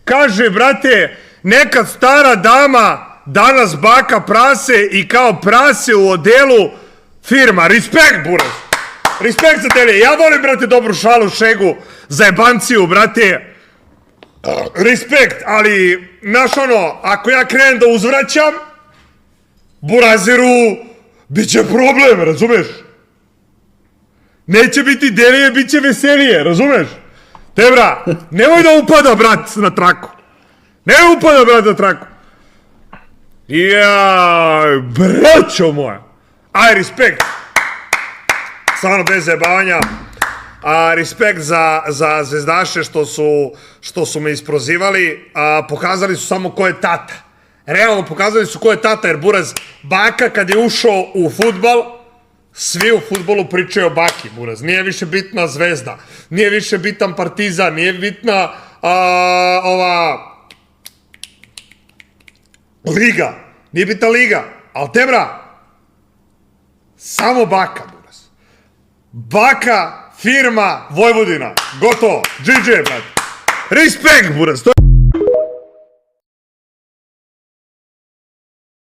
Kaže, brate, nekad stara dama, danas baka prase i kao prase u odelu firma. Respekt, buraz. Respekt za tebe. Ja volim, brate, dobru šalu, šegu, zajebanciju, brate. Respekt, ali, znaš ono, ako ja krenem da uzvraćam, burazeru, bit će problem, razumeš? Neće biti delije, bit će veselije, razumeš? Tebra, nemoj da upada, brat, na traku. Nemoj upada, brat, na traku. Jaj, braćo moja. Aj, respekt. Stvarno, bez zajebavanja. Respekt za zvezdaše što su me isprozivali. Pokazali su samo ko je tata. Realno pokazali su ko je tata, jer buraz, baka kad je ušao u fudbal, svi u fudbalu pričaju o baki, buraz. Nije više bitna Zvezda, nije više bitan Partizan, nije bitna ova liga, nije bitna liga, ali tebra, samo baka, buraz. Baka, firma, Vojvodina, gotovo, GG, brate. Respekt, buraz, to je...